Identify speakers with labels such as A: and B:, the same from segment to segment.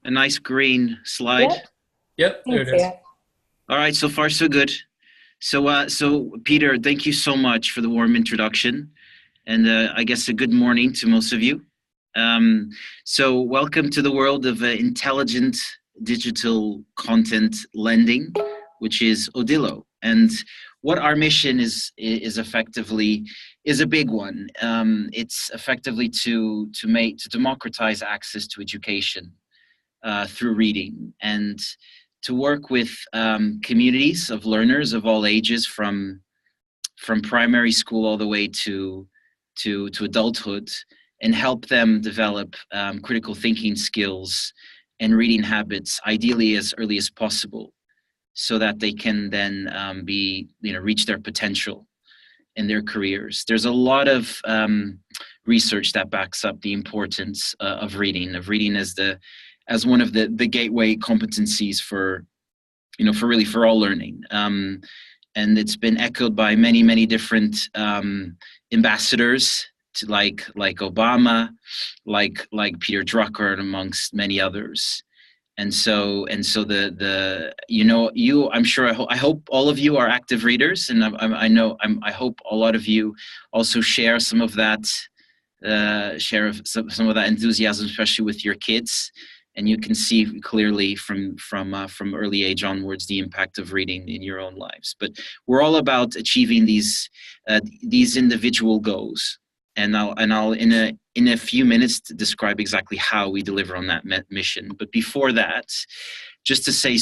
A: A nice green slide.
B: Yep,
C: Yep, there
B: thanks,
C: it is.
B: yeah.
A: All right, so far so good. So Peter, thank you so much for the warm introduction, and I guess a good morning to most of you. Um, so welcome to the world of intelligent digital content lending, which is Odilo. And what our mission is effectively is a big one. It's effectively to democratize access to education through reading and to work with communities of learners of all ages from primary school all the way to adulthood and help them develop critical thinking skills and reading habits ideally as early as possible so that they can then reach their potential in their careers. There's a lot of research that backs up the importance of reading as one of the gateway competencies for for all learning. And it's been echoed by many different ambassadors to like Obama, like Peter Drucker, and amongst many others. And so the you I'm sure I hope all of you are active readers, and I know I hope a lot of you also share some of that some of that enthusiasm, especially with your kids. And you can see clearly from early age onwards the impact of reading in your own lives. But we're all about achieving these individual goals, and I'll in a few minutes to describe exactly how we deliver on that mission. But before that, just to say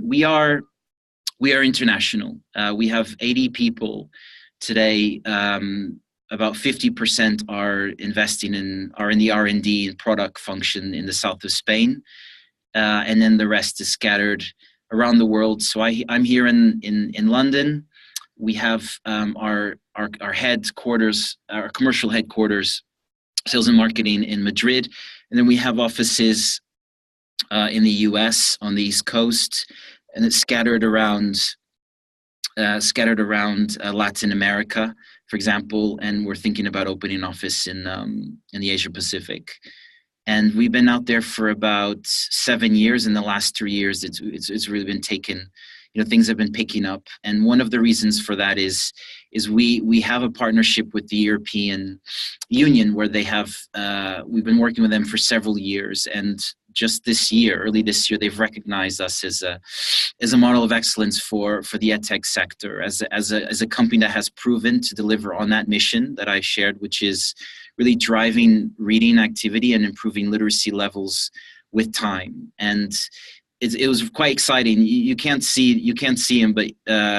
A: we are international. We have 80 people today. About 50% are in the R&D and product function in the south of Spain, and then the rest is scattered around the world. So I'm here in London. We have our headquarters, our commercial headquarters, sales and marketing in Madrid, and then we have offices in the US on the East Coast, and it's scattered around Latin America, for example, and we're thinking about opening an office in the Asia Pacific. And we've been out there for about 7 years. In the last 3 years, it's really been taken. Things have been picking up, and one of the reasons for that is we have a partnership with the European Union where they have we've been working with them for several years, and just early this year, they've recognized us as a model of excellence for the edtech sector, as a company that has proven to deliver on that mission that I shared, which is really driving reading activity and improving literacy levels with time. And it was quite exciting. You can't see him, but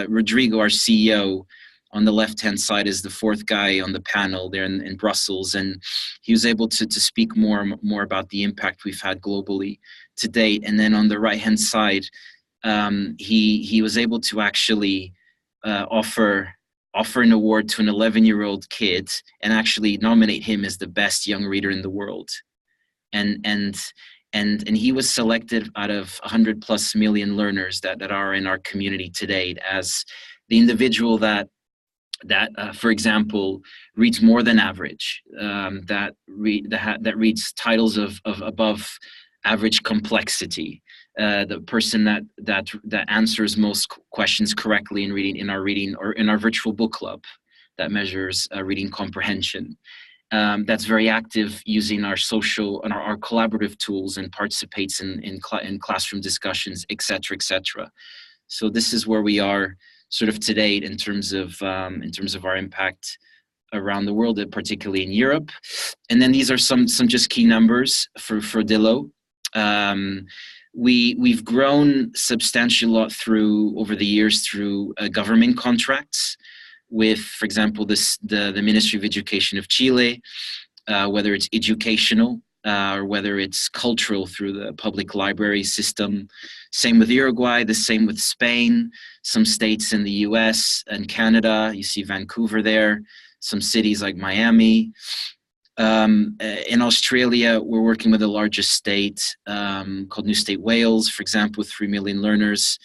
A: Rodrigo, our CEO, on the left-hand side is the fourth guy on the panel there in Brussels, and he was able to speak more about the impact we've had globally to date. And then on the right-hand side, he was able to actually offer an award to an 11-year-old kid and actually nominate him as the best young reader in the world. And he was selected out of 100 plus million learners that are in our community today as the individual that for example, reads more than average, that reads titles of above average complexity, the person that answers most questions correctly in our reading or in our virtual book club that measures reading comprehension. That's very active using our social and our collaborative tools and participates in classroom discussions, et cetera. So this is where we are sort of to date in terms of our impact around the world, particularly in Europe. And then these are some just key numbers for Odilo. We've grown substantially a lot over the years through government contracts with, for example, the Ministry of Education of Chile, whether it's educational or whether it's cultural through the public library system. Same with Uruguay, the same with Spain, some states in the US and Canada. You see Vancouver there, some cities like Miami. In Australia, we're working with the largest state called New South Wales, for example, with 3 million learners,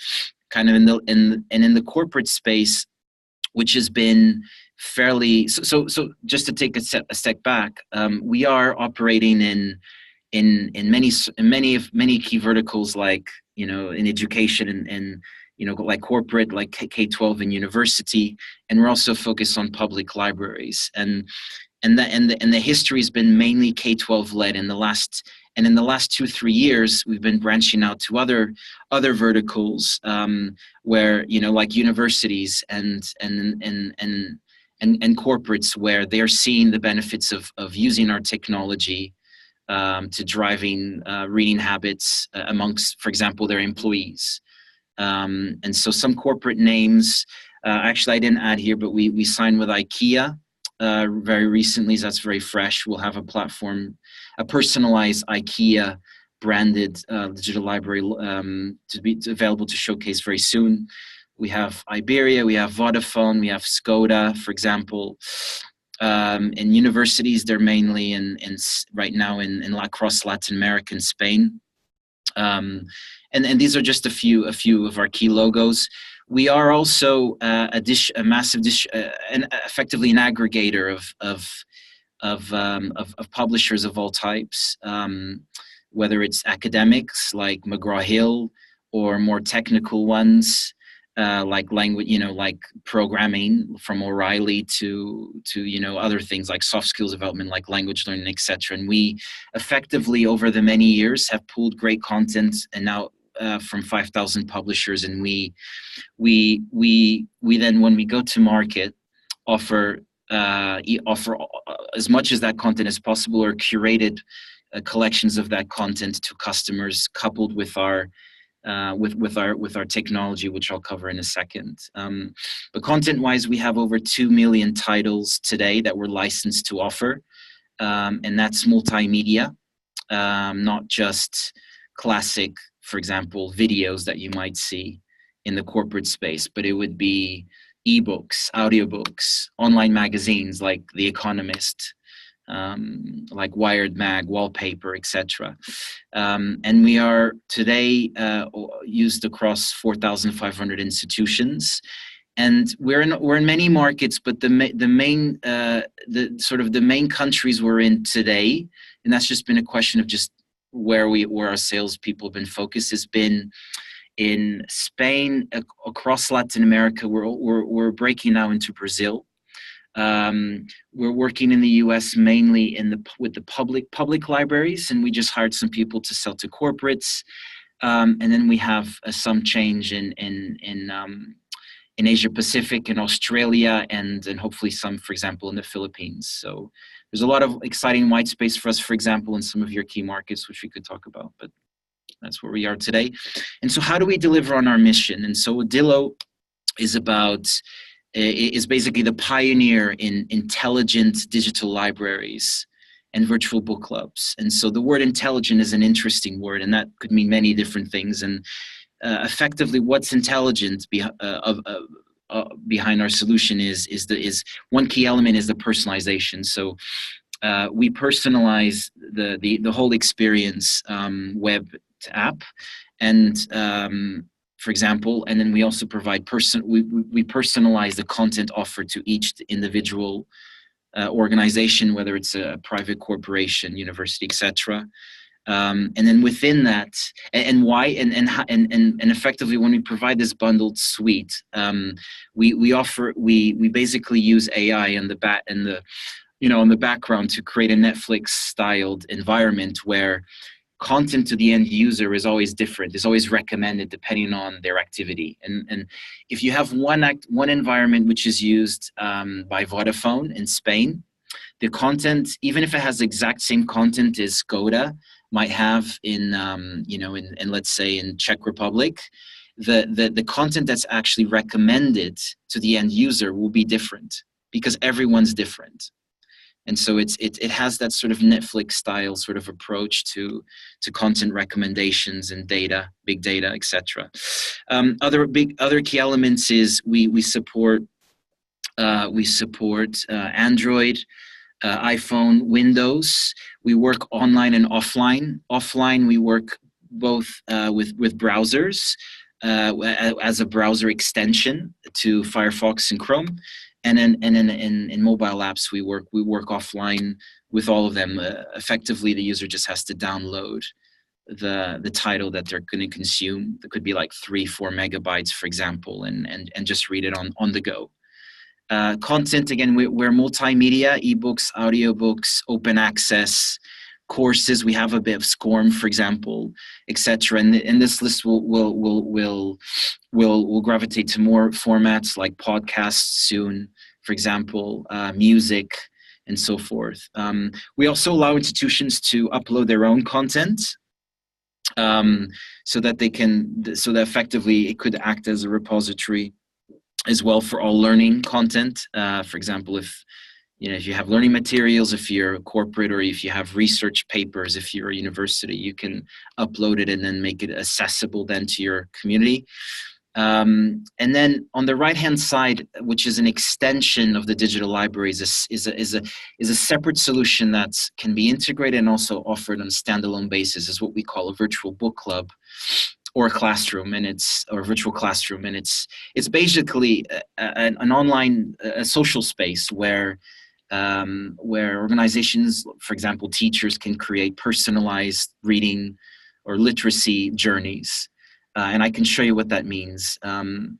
A: kind of in the corporate space, which has been fairly so just to take a step back, we are operating in many key verticals, like, in education and like corporate, like K-12 and university. And we're also focused on public libraries. And the history has been mainly K-12 led. In the last 2-3 years, we've been branching out to other verticals, where, like universities and corporates, where they're seeing the benefits of using our technology, to driving reading habits amongst, for example, their employees. And so some corporate names, actually I didn't add here, but we signed with IKEA very recently. So that's very fresh. We'll have a platform, a personalized IKEA branded digital library, to be available to showcase very soon. We have Iberia, we have Vodafone, we have Skoda, for example. In universities, they're mainly right now in across Latin America and Spain. And these are just a few of our key logos. We are also effectively an aggregator of publishers of all types, whether it's academics like McGraw-Hill, or more technical ones, like language, like programming from O'Reilly, to other things like soft skills development, like language learning, etc. And we effectively, over the many years, have pulled great content, and now from 5,000 publishers. And we then, when we go to market, offer as much as that content as possible, or curated collections of that content to customers, coupled with our technology, which I'll cover in a second. But content-wise, we have over 2 million titles today that we're licensed to offer, and that's multimedia, not just classic, for example, videos that you might see in the corporate space, but it would be ebooks, audiobooks, online magazines like The Economist, like Wired Mag, Wallpaper, etc. And we are today used across 4,500 institutions, and we're in many markets. But the main countries we're in today, and that's just been a question of just where our salespeople have been focused, has been in Spain, across Latin America. We're breaking now into Brazil. We're working in the U.S. mainly with the public libraries, and we just hired some people to sell to corporates. And then we have some change in Asia Pacific, in Australia, and hopefully some, for example, in the Philippines. So there's a lot of exciting white space for us, for example, in some of your key markets, which we could talk about. But that's where we are today. And so how do we deliver on our mission? And so Odilo is basically the pioneer in intelligent digital libraries and virtual book clubs. And so the word intelligent is an interesting word, and that could mean many different things. And effectively, what's intelligent behind our solution is one key element is the personalization. So we personalize the whole experience, web to app, and for example, and then we also provide we personalize the content offered to each individual organization, whether it's a private corporation, university, etc. And then within that, and effectively, when we provide this bundled suite, we basically use AI in the background to create a Netflix-styled environment where content to the end user is always different, is always recommended depending on their activity. And if you have one environment which is used by Vodafone in Spain, the content, even if it has the exact same content as Skoda might have in let's say in Czech Republic, the content that's actually recommended to the end user will be different, because everyone's different. And so it has that sort of Netflix style sort of approach to content recommendations and data, big data, etc. Other key elements is we support Android, iPhone, Windows. We work online and offline. Offline, we work both with browsers as a browser extension to Firefox and Chrome. And then in mobile apps, we work offline with all of them. Effectively, the user just has to download the title that they're going to consume. That could be like 3-4 megabytes, for example, and just read it on the go. Content, again, we're multimedia, ebooks, audiobooks, open access, courses. We have a bit of SCORM, for example, etc. And this list will gravitate to more formats like podcasts soon, for example, music, and so forth. We also allow institutions to upload their own content, so that effectively it could act as a repository as well for all learning content. For example, if you have learning materials, if you're a corporate, or if you have research papers, if you're a university, you can upload it and then make it accessible then to your community. And then on the right-hand side, which is an extension of the digital libraries, is a separate solution that can be integrated and also offered on a standalone basis, is what we call a virtual book club, or a classroom, or virtual classroom, and it's basically an online social space where organizations, for example, teachers, can create personalized reading or literacy journeys, and I can show you what that means. And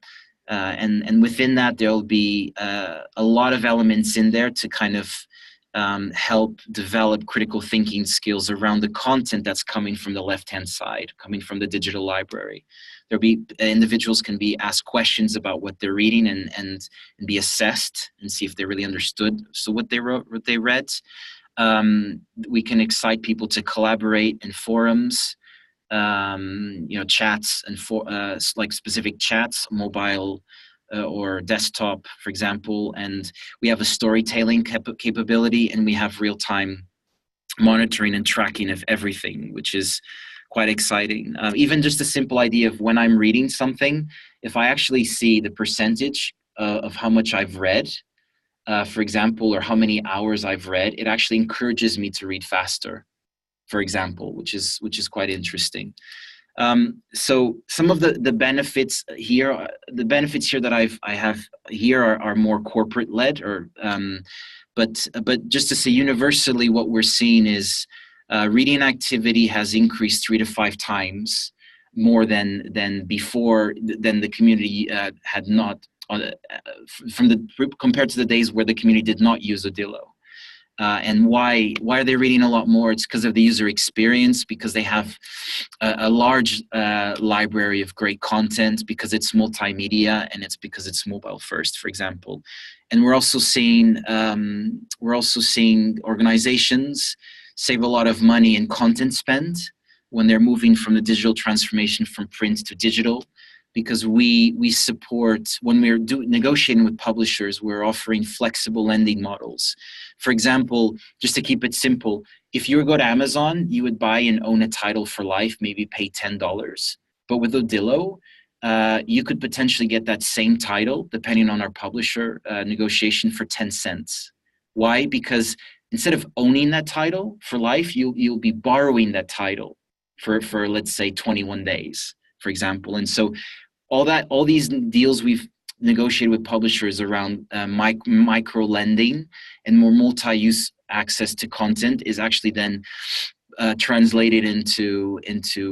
A: within that, there'll be a lot of elements in there to kind of help develop critical thinking skills around the content that's coming from the left-hand side, coming from the digital library. There'll be individuals can be asked questions about what they're reading and be assessed and see if they really understood what they read. We can excite people to collaborate in forums, chats, and like specific chats, mobile or desktop, for example. And we have a storytelling capability, and we have real-time monitoring and tracking of everything, which is quite exciting. Even just a simple idea of when I'm reading something, if I actually see the percentage of how much I've read, for example, or how many hours I've read, it actually encourages me to read faster, for example, which is quite interesting. So some of the benefits here, that I have here are more corporate led, or but just to say, universally, what we're seeing is reading activity has increased 3 to 5 times more than before, than the community had not, compared to the days where the community did not use Odilo. And why are they reading a lot more? It's because of the user experience, because they have a large library of great content, because it's multimedia, and it's because it's mobile first, for example. And we're also seeing organizations save a lot of money in content spend when they're moving from the digital transformation from print to digital, because we support, when we're negotiating with publishers, we're offering flexible lending models. For example, just to keep it simple, if you go to Amazon, you would buy and own a title for life, maybe pay $10. But with Odilo, you could potentially get that same title, depending on our publisher negotiation, for 10 cents. Why? Because instead of owning that title for life, you'll be borrowing that title for let's say 21 days, for example. And so all these deals we've negotiated with publishers around micro lending and more multi-use access to content is actually then translated into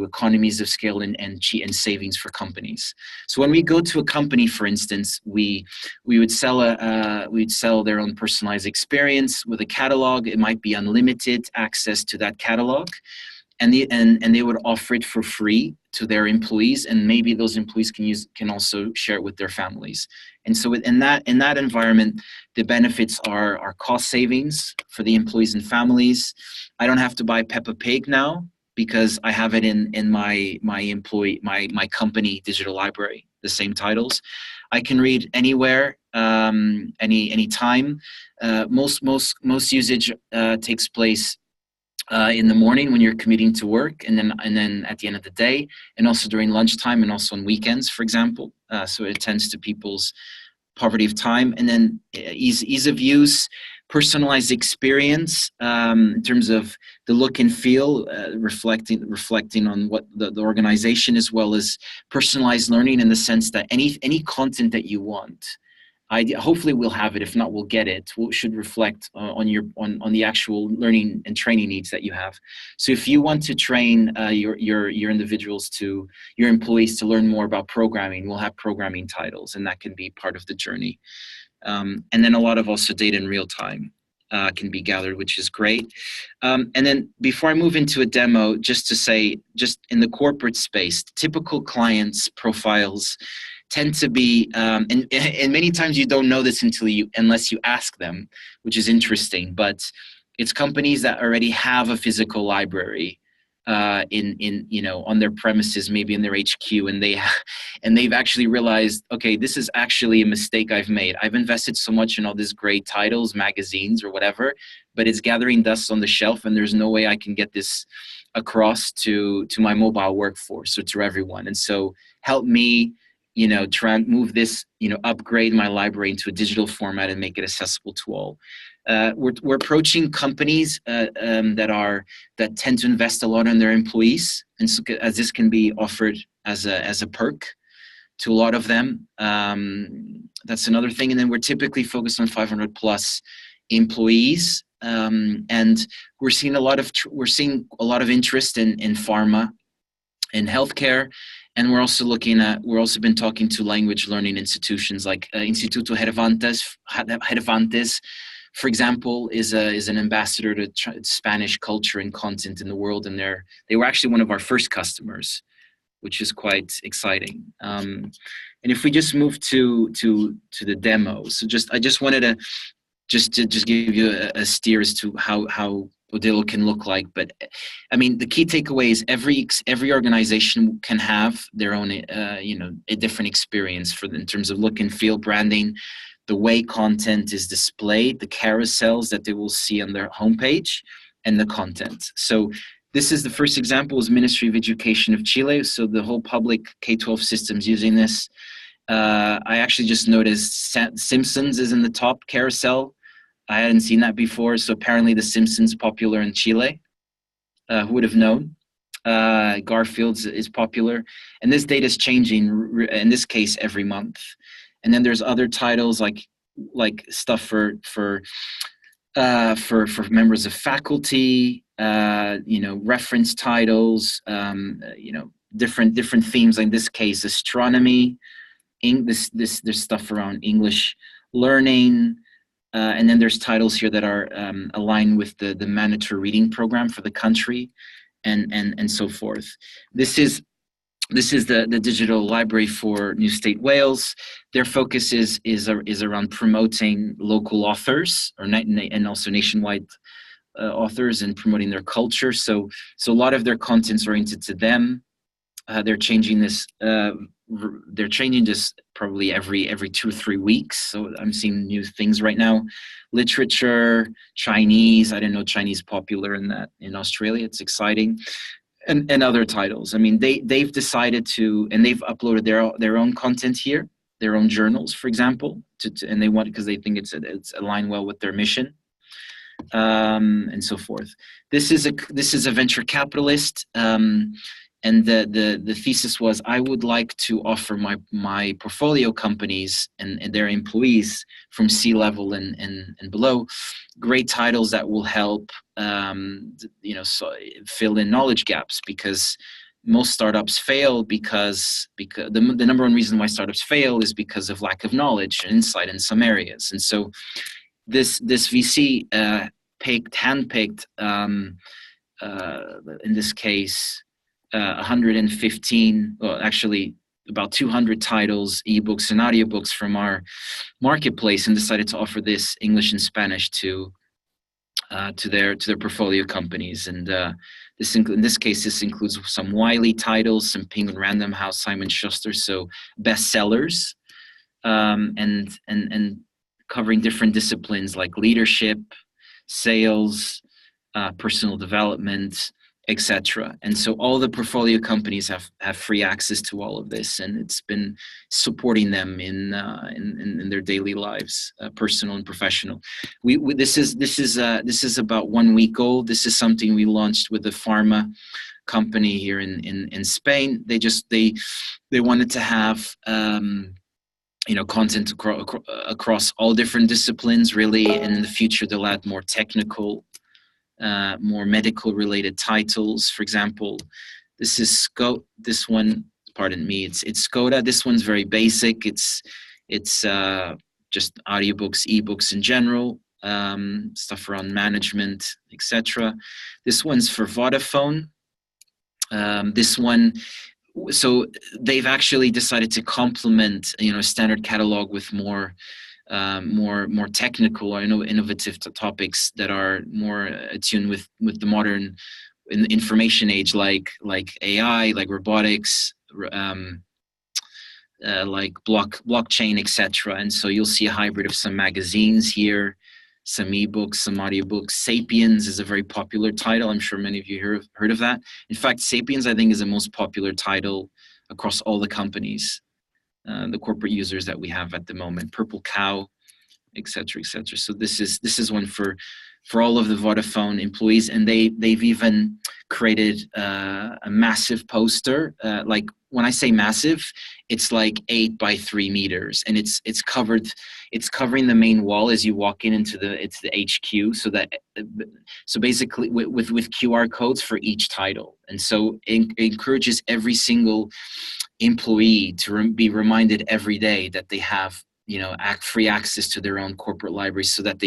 A: economies of scale and savings for companies. So when we go to a company, for instance, we would sell their own personalized experience with a catalog. It might be unlimited access to that catalog, and they would offer it for free to their employees, and maybe those employees can also share it with their families. And so in that environment, the benefits are cost savings for the employees and families. I don't have to buy Peppa Pig now because I have it in my company digital library, the same titles. I can read anywhere, any time. Most usage takes place in the morning when you're commuting to work, and then at the end of the day, and also during lunchtime, and also on weekends, for example. So it attends to people's poverty of time. And then ease of use, personalized experience in terms of the look and feel, reflecting on what the organization, as well as personalized learning in the sense that any content that you want, hopefully we'll have it. If not, we'll get it. Should reflect on the actual learning and training needs that you have. So if you want to train your individuals your employees to learn more about programming, we'll have programming titles, and that can be part of the journey. And then a lot of also data in real time can be gathered, which is great. And then before I move into a demo, just to say, just in the corporate space, typical clients profiles tend to be, and many times you don't know this unless you ask them, which is interesting, but it's companies that already have a physical library on their premises, maybe in their HQ, and they've actually realized, okay, this is actually a mistake I've made. I've invested so much in all these great titles, magazines, or whatever, but it's gathering dust on the shelf, and there's no way I can get this across to my mobile workforce or to everyone. And so help me, try and move this, upgrade my library into a digital format and make it accessible to all. We're approaching companies that tend to invest a lot in their employees, and so as this can be offered as a perk to a lot of them. That's another thing. And then we're typically focused on 500 plus employees, and we're seeing a lot of interest in pharma and healthcare. And we're also been talking to language learning institutions like Instituto Cervantes, for example, is an ambassador to Spanish culture and content in the world, and they were actually one of our first customers, which is quite exciting. And if we just move to the demo, so I just wanted to just give you a steer as to how Odilo can look like. But I mean, the key takeaway is every organization can have their own a different experience in terms of look and feel, branding, the way content is displayed, the carousels that they will see on their homepage, and the content. So this is the first example, is Ministry of Education of Chile. So the whole public K-12 system's using this. I actually just noticed Simpsons is in the top carousel. I hadn't seen that before. So apparently the Simpsons popular in Chile. Who would have known? Garfield's is popular. And this data is changing, in this case, every month. And then there's other titles like stuff for members of faculty, reference titles, different themes. In this case, astronomy. There's stuff around English learning. And then there's titles here that are aligned with the mandatory reading program for the country, and so forth. This is the digital library for New State Wales. Their focus is around promoting local authors and also nationwide authors, and promoting their culture. So a lot of their content's oriented to them. They're changing this. They're changing this probably every 2 or 3 weeks. So I'm seeing new things right now. Literature, Chinese. I didn't know Chinese popular in Australia. It's exciting. And other titles. I mean, they've decided to, and they've uploaded their own content here, their own journals, for example, and they want it because they think it's aligned well with their mission, and so forth. This is a venture capitalist, and the thesis was, I would like to offer my portfolio companies and their employees from C-level and below great titles that will help fill in knowledge gaps, because most startups fail because the number one reason why startups fail is because of lack of knowledge and insight in some areas. And so this VC handpicked in this case 115, well, actually about 200 titles, ebooks and audiobooks from our marketplace, and decided to offer this English and Spanish to their portfolio companies. And in this case, this includes some Wiley titles, some Penguin Random House, Simon Schuster, so bestsellers, and covering different disciplines like leadership, sales, personal development, etc. And so all the portfolio companies have free access to all of this, and it's been supporting them in their daily lives, personal and professional. This is about 1 week old. This is something we launched with a pharma company here in Spain. They wanted to have content across all different disciplines, really. And in the future, they'll add more technical, more medical related titles. For example, this is this one, pardon me, it's Skoda. This one's very basic. It's just audiobooks, ebooks in general, stuff around management, etc. This one's for Vodafone. This one, so they've actually decided to complement, standard catalog with more technical or innovative topics that are more attuned with the modern information age, like AI, like robotics, like blockchain, etc. And so you'll see a hybrid of some magazines here, some ebooks, some audiobooks. Sapiens is a very popular title. I'm sure many of you heard of that. In fact, Sapiens, I think, is the most popular title across all the companies, the corporate users that we have at the moment. Purple Cow, etc., etc. So this is one for all of the Vodafone employees, and they've even created a massive poster. Like, when I say massive, it's like 8 by 3 meters, and it's covering the main wall as you walk into the HQ. So basically with QR codes for each title, and so it encourages every single employee to be reminded every day that they have free access to their own corporate library, so it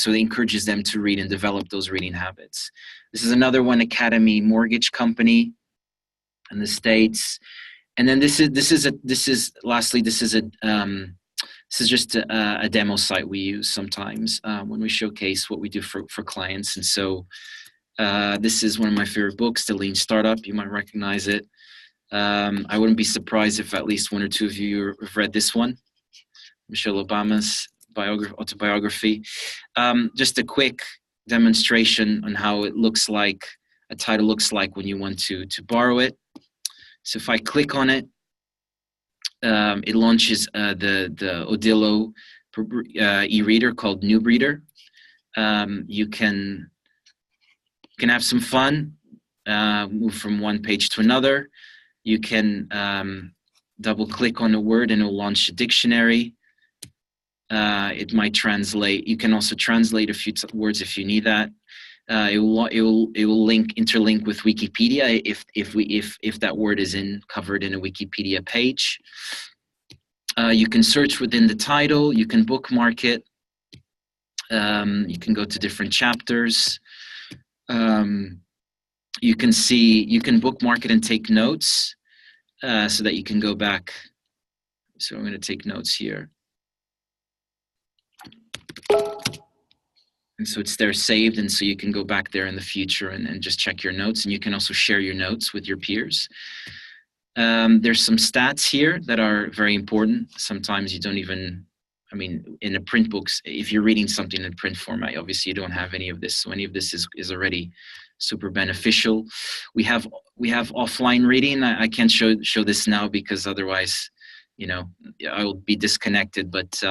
A: encourages them to read and develop those reading habits. This is another one, Academy Mortgage Company in the States. And then this is just a demo site we use sometimes when we showcase what we do for clients. And so this is one of my favorite books, The Lean Startup. You might recognize it. I wouldn't be surprised if at least one or two of you have read this one, Michelle Obama's autobiography. Just a quick demonstration on how it looks like, a title looks like when you want to borrow it. So if I click on it, it launches the Odilo e-reader called Noob Reader. You can have some fun, move from one page to another. You can double click on a word and it'll launch a dictionary. It might translate. You can also translate a few words if you need that. It will interlink with Wikipedia if that word is covered in a Wikipedia page. You can search within the title. You can bookmark it. You can go to different chapters. You can bookmark it and take notes, so that you can go back. So I'm going to take notes here. And so it's there saved, and so you can go back there in the future and just check your notes, and you can also share your notes with your peers. There's some stats here that are very important. Sometimes you don't even, in a print books, if you're reading something in print format, obviously you don't have any of this. So any of this is already super beneficial. We have offline reading. I can't show this now because otherwise, I will be disconnected. But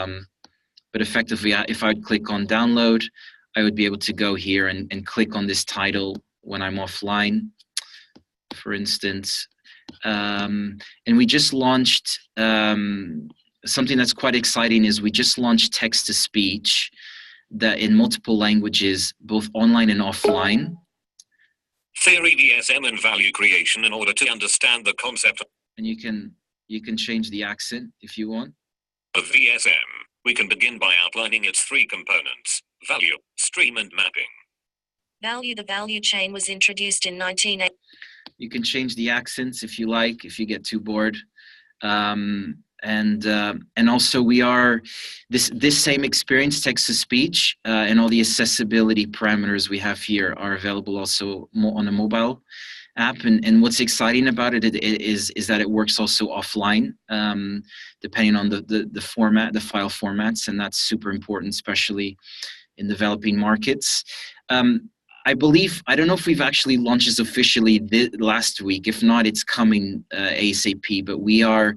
A: effectively, if I click on download, I would be able to go here and click on this title when I'm offline, for instance. And we just launched something that's quite exciting. Is we just launched text-to-speech that in multiple languages, both online and offline.
B: Theory, VSM, and value creation in order to understand the concept.
A: And you can change the accent if you want.
B: Of VSM, we can begin by outlining its 3 components: value, stream, and mapping.
C: Value. The value chain was introduced in 1980.
A: You can change the accents if you like, if you get too bored. And also we are, this same experience, text-to-speech, and all the accessibility parameters we have here are available also on a mobile app. And what's exciting about it is that it works also offline, depending on the format, the file formats, and that's super important, especially in developing markets. I don't know if we've actually launched this officially last week. If not, it's coming ASAP. But we're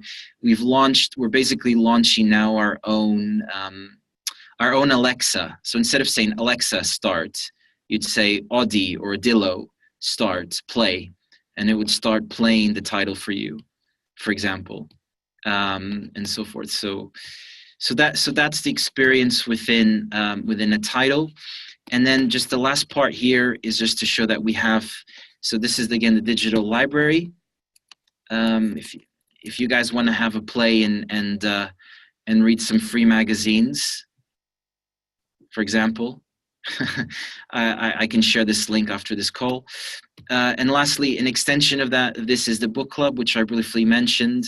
A: basically launching now our own Alexa. So instead of saying Alexa start, you'd say Audi or Odilo start, play, and it would start playing the title for you, for example. and so forth. So that's the experience within a title. And then just the last part here is just to show that we have. So this is again the digital library. If you guys want to have a play and read some free magazines, for example, I can share this link after this call. And lastly, an extension of that, this is the book club, which I briefly mentioned.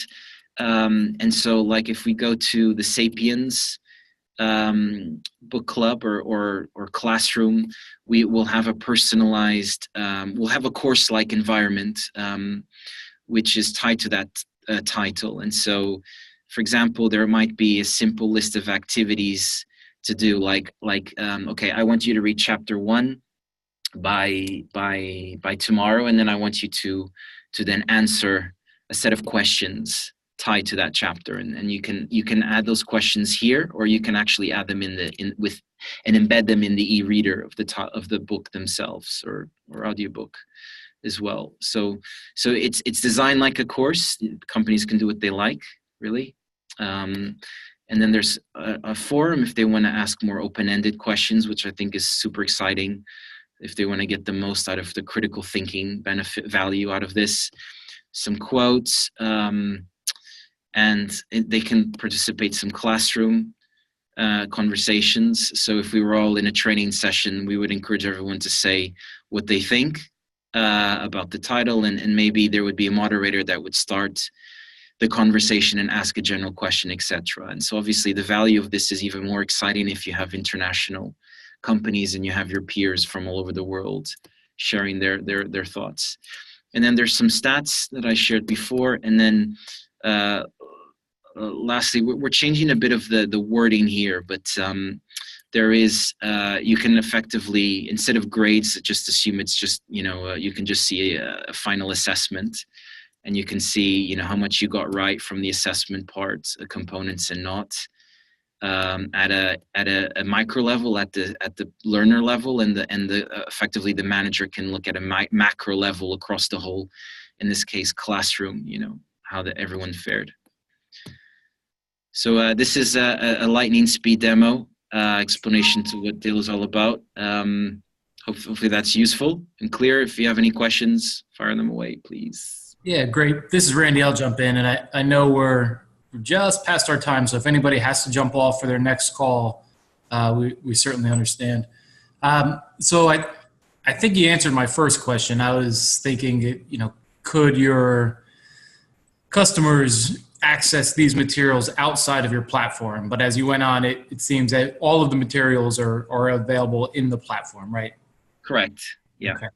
A: And so, like, if we go to the Sapiens book club or classroom, we will have a personalized, we'll have a course-like environment, which is tied to that title. And so, for example, there might be a simple list of activities to do, like okay, I want you to read chapter 1 by tomorrow, and then I want you to then answer a set of questions tied to that chapter, and you can add those questions here, or you can actually add them and embed them in the e-reader of the book themselves, or audiobook as well. So it's designed like a course. Companies can do what they like, really. And then there's a forum if they want to ask more open-ended questions, which I think is super exciting, if they want to get the most out of the critical thinking value out of this. Some quotes, and they can participate some classroom conversations. So if we were all in a training session, we would encourage everyone to say what they think about the title, and maybe there would be a moderator that would start the conversation and ask a general question, etc. And so obviously the value of this is even more exciting if you have international companies and you have your peers from all over the world sharing their thoughts. And then there's some stats that I shared before. And then lastly, we're changing a bit of the wording here, but there is, you can effectively, instead of grades, just assume it's just, you can just see a final assessment, and you can see, how much you got right from the assessment part, components and not, at a micro level, at the learner level, and effectively the manager can look at a macro level across the whole, in this case, classroom, how everyone fared. So this is a lightning speed demo, explanation to what Odilo is all about. Hopefully that's useful and clear. If you have any questions, fire them away, please.
D: Yeah, great. This is Randy. I'll jump in, and I know we're just past our time, so if anybody has to jump off for their next call, we certainly understand. So I think you answered my first question. I was thinking, could your customers access these materials outside of your platform? But as you went on, it seems that all of the materials are available in the platform, right?
A: Correct. Yeah. Okay.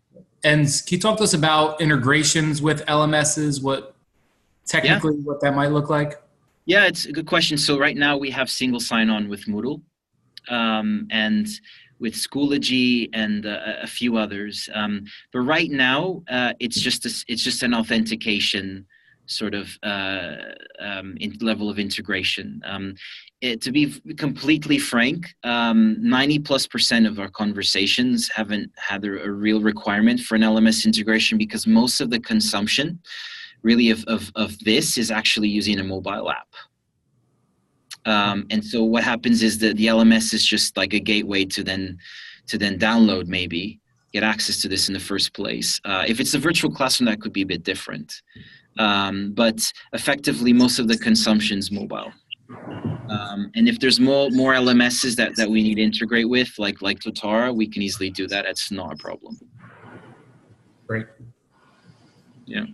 D: And can you talk to us about integrations with LMSs, what that might look like?
A: Yeah, it's a good question. So right now we have single sign-on with Moodle, and with Schoology and a few others. But right now it's just an authentication sort of level of integration. To be completely frank, 90+% of our conversations haven't had a real requirement for an LMS integration, because most of the consumption really of this is actually using a mobile app. And so what happens is that the LMS is just like a gateway to then download, maybe get access to this in the first place. If it's a virtual classroom, that could be a bit different. But effectively, most of the consumption is mobile. And if there's more LMSs that we need to integrate with, like Totara, we can easily do that. It's not a problem.
D: Great.
A: Yeah.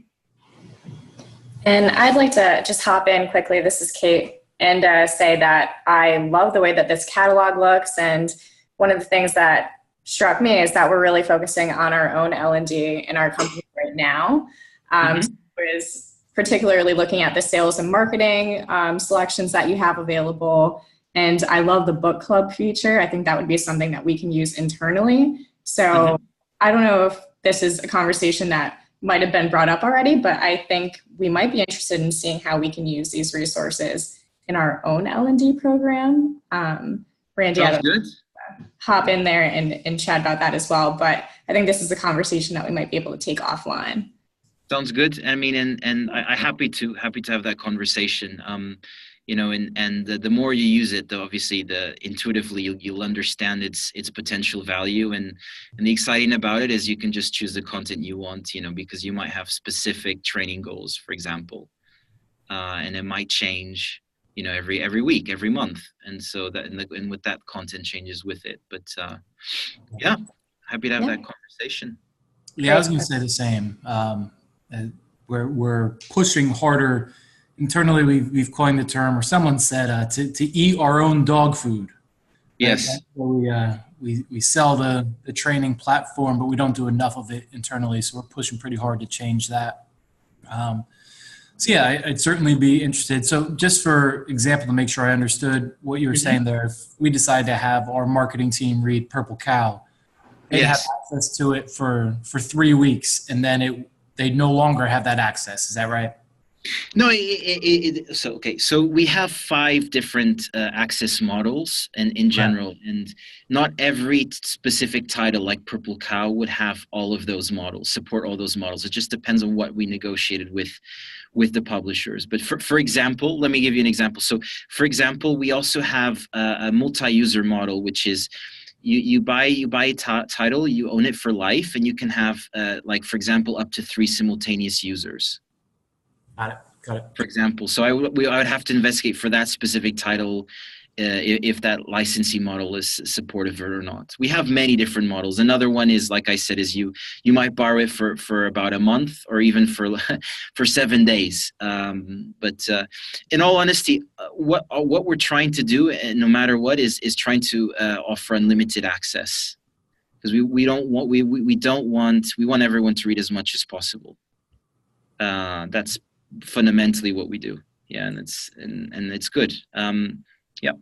E: And I'd like to just hop in quickly. This is Kate, and say that I love the way that this catalog looks. And one of the things that struck me is that we're really focusing on our own L&D in our company right now. Is particularly looking at the sales and marketing selections that you have available. And I love the book club feature. I think that would be something that we can use internally. So I don't know if this is a conversation that might have been brought up already, but I think we might be interested in seeing how we can use these resources in our own L&D program. Randy, hop in there and chat about that as well. But I think this is a conversation that we might be able to take offline.
A: Sounds good. I mean, and I happy to have that conversation. You know, and the more you use it, the obviously the intuitively you'll understand its potential value, and the exciting about it is you can just choose the content you want. You know, because you might have specific training goals, for example, and it might change. You know, every week, every month, and so that and with that content changes with it. But yeah, happy to have
E: Yeah.
A: that conversation.
D: Yeah, I was going to say the same. We're pushing harder internally. We've coined the term, or someone said, to eat our own dog food. Right?
A: Yes.
D: That's where we sell the training platform, but we don't do enough of it internally. So we're pushing pretty hard to change that. So yeah, I'd certainly be interested. So just for example, to make sure I understood what you were saying there, if we decide to have our marketing team read Purple Cow, they'd have
A: Yes.
D: access to it for 3 weeks, and then they'd no longer have that access. Is that right?
A: No, so okay. So we have 5 different access models, and in
D: Right.
A: general, and not every specific title like Purple Cow would have all of those models, support all those models. It just depends on what we negotiated with the publishers. But for example, let me give you an example. So, for example, we also have a multi-user model, which is you buy a title, you own it for life, and you can have like, for example, up to 3 simultaneous users,
D: Got it.
A: for example. So I would have to investigate for that specific title if that licensing model is supportive or not. We have many different models. Another one is, like I said, is you might borrow it for about a month or even for for 7 days. But in all honesty, what we're trying to do, no matter what, is trying to offer unlimited access, because we don't want we want everyone to read as much as possible. That's fundamentally what we do. Yeah, and it's good. Yeah.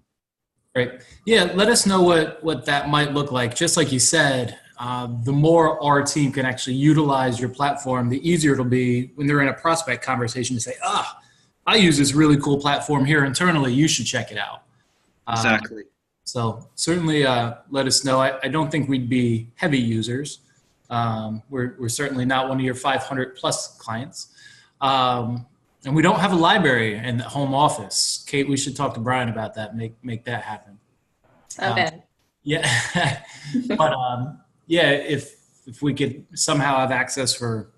D: Great. Yeah, let us know what that might look like. Just like you said, the more our team can actually utilize your platform, the easier it'll be when they're in a prospect conversation to say, I use this really cool platform here internally. You should check it out.
A: Exactly.
D: So certainly let us know. I don't think we'd be heavy users. We're certainly not one of your 500 plus clients. And we don't have a library in the home office. Kate, we should talk to Brian about that, make that happen.
E: Okay.
D: Yeah. But yeah, if we could somehow have access for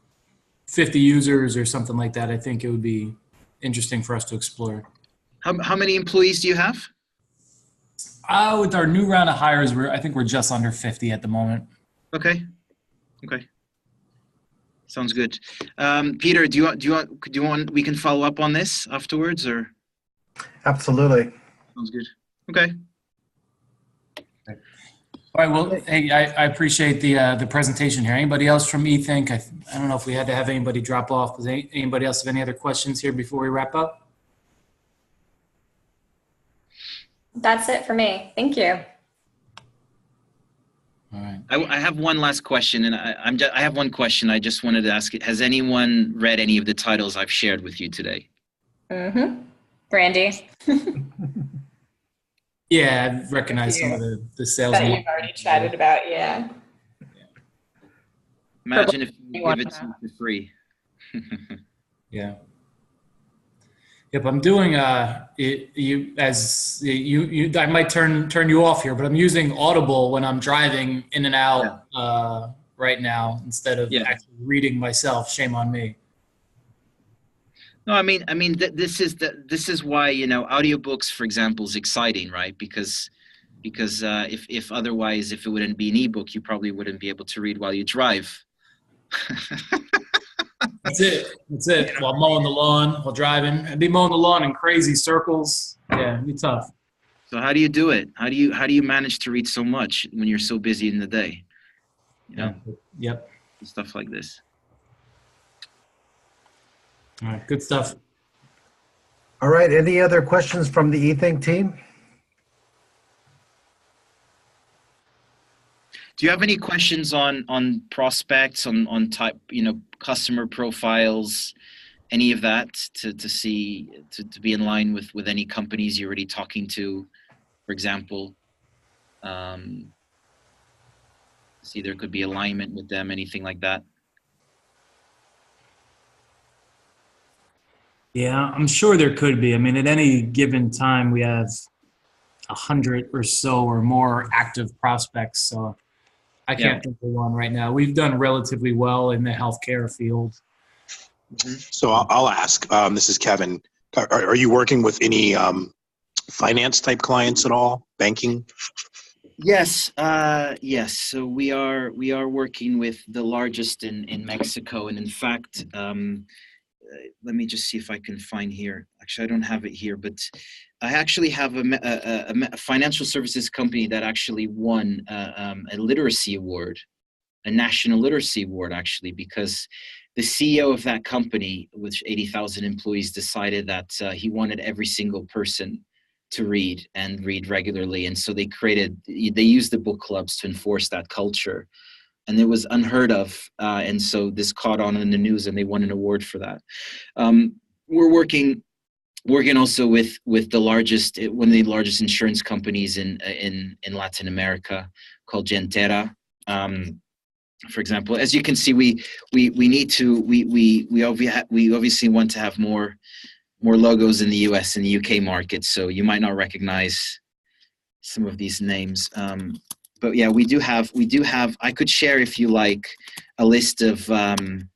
D: 50 users or something like that, I think it would be interesting for us to explore.
A: How many employees do you have?
D: With our new round of hires, I think we're just under 50 at the moment.
A: Okay. Sounds good. Peter, do you want we can follow up on this afterwards, or?
F: Absolutely.
A: Sounds good. Okay.
D: All right. Well, hey, I appreciate the presentation here. Anybody else from eThink? I don't know if we had to have anybody drop off. Does anybody else have any other questions here before we wrap up?
E: That's it for me. Thank you.
D: All right.
A: I have one last question, and I have one question. I just wanted to ask it. Has anyone read any of the titles I've shared with you today?
E: Mm-hmm. Brandy.
D: Yeah, I've recognized some of the sales.
E: That you've already chatted about, yeah.
A: Imagine if you give it to me for free.
D: Yeah. Yep, I'm doing I might turn you off here, but I'm using Audible when I'm driving in and out right now instead of actually reading myself. Shame on me.
A: No, I mean, this is why, you know, audiobooks, for example, is exciting, right? Because if otherwise, if it wouldn't be an ebook, you probably wouldn't be able to read while you drive.
D: That's it. While mowing the lawn, while driving, I'd be mowing the lawn in crazy circles. Yeah, it'd be tough.
A: So how do you do it? How do you manage to read so much when you're so busy in the day? You know?
D: Yep.
A: Stuff like this.
D: All right, good stuff.
F: All right, any other questions from the eThink team?
A: Do you have any questions on prospects, on type, you know, customer profiles, any of that to see to be in line with any companies you're already talking to, for example? See, there could be alignment with them, anything like that.
D: Yeah, I'm sure there could be. I mean, at any given time, we have 100 or so or more active prospects. So I
A: Yeah.
D: can't think of one right now. We've done relatively well in the healthcare field.
G: So I'll ask, this is Kevin. Are you working with any finance type clients at all? Banking?
A: Yes, yes. So we are working with the largest in Mexico, and in fact, let me just see if I can find here. Actually, I don't have it here, but I actually have a financial services company that actually won a literacy award, a national literacy award, actually, because the CEO of that company, with 80,000 employees, decided that he wanted every single person to read and read regularly. And so they used the book clubs to enforce that culture. And it was unheard of. And so this caught on in the news and they won an award for that. We're working also with one of the largest insurance companies in Latin America called Gentera. For example, as you can see, we obviously want to have more logos in the US and the UK market. So you might not recognize some of these names. But yeah, we do have, I could share, if you like, a list of some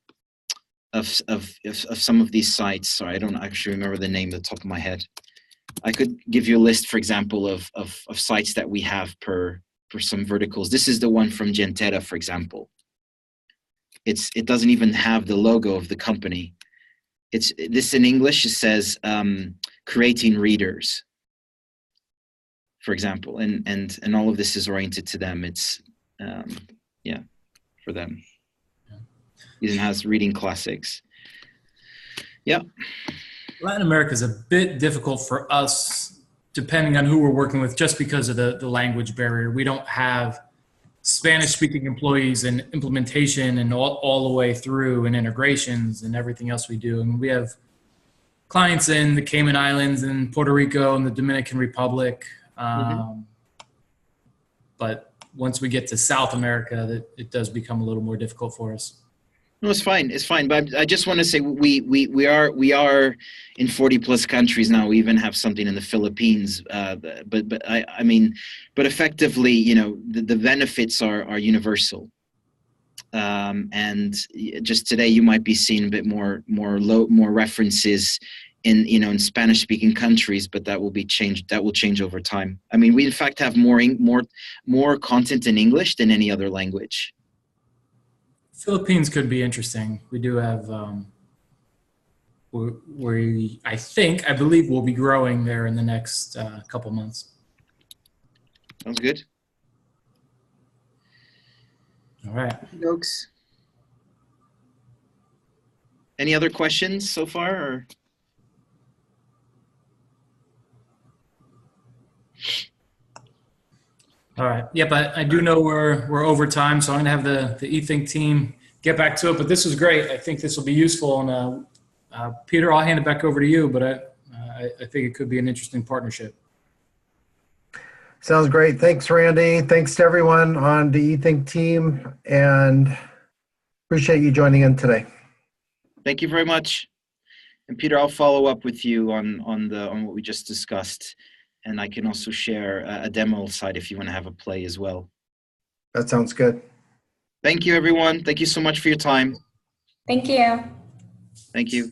A: of these sites. Sorry, I don't actually remember the name at the top of my head. I could give you a list, for example, of sites that we have per some verticals. This is the one from Gentera, for example. It doesn't even have the logo of the company. This in English, it says creating readers, for example, and all of this is oriented to them. It's for them. It has reading classics. Yeah.
D: Latin America is a bit difficult for us, depending on who we're working with, just because of the language barrier. We don't have Spanish-speaking employees and implementation and all the way through and integrations and everything else we do. And we have clients in the Cayman Islands and Puerto Rico and the Dominican Republic. But once we get to South America, it does become a little more difficult for us.
A: No, it's fine. It's fine. But I just want to say we are in 40 plus countries now. We even have something in the Philippines. But I mean, but effectively, you know, the benefits are universal. And just today, you might be seeing a bit more references in Spanish speaking countries, but that will be changed. That will change over time. I mean, we in fact have more content in English than any other language.
D: Philippines could be interesting. We do have, I believe we'll be growing there in the next couple months.
A: Sounds good.
D: All right.
A: Folks. Any other questions so far? Or?
D: All right. Yep, I do know we're over time, so I'm going to have the eThink team get back to it. But this was great. I think this will be useful. And Peter, I'll hand it back over to you. But I think it could be an interesting partnership.
F: Sounds great. Thanks, Randy. Thanks to everyone on the eThink team, and appreciate you joining in today.
A: Thank you very much. And Peter, I'll follow up with you on what we just discussed. And I can also share a demo site if you want to have a play as well.
F: That sounds good.
A: Thank you, everyone. Thank you so much for your time.
E: Thank you.
A: Thank you.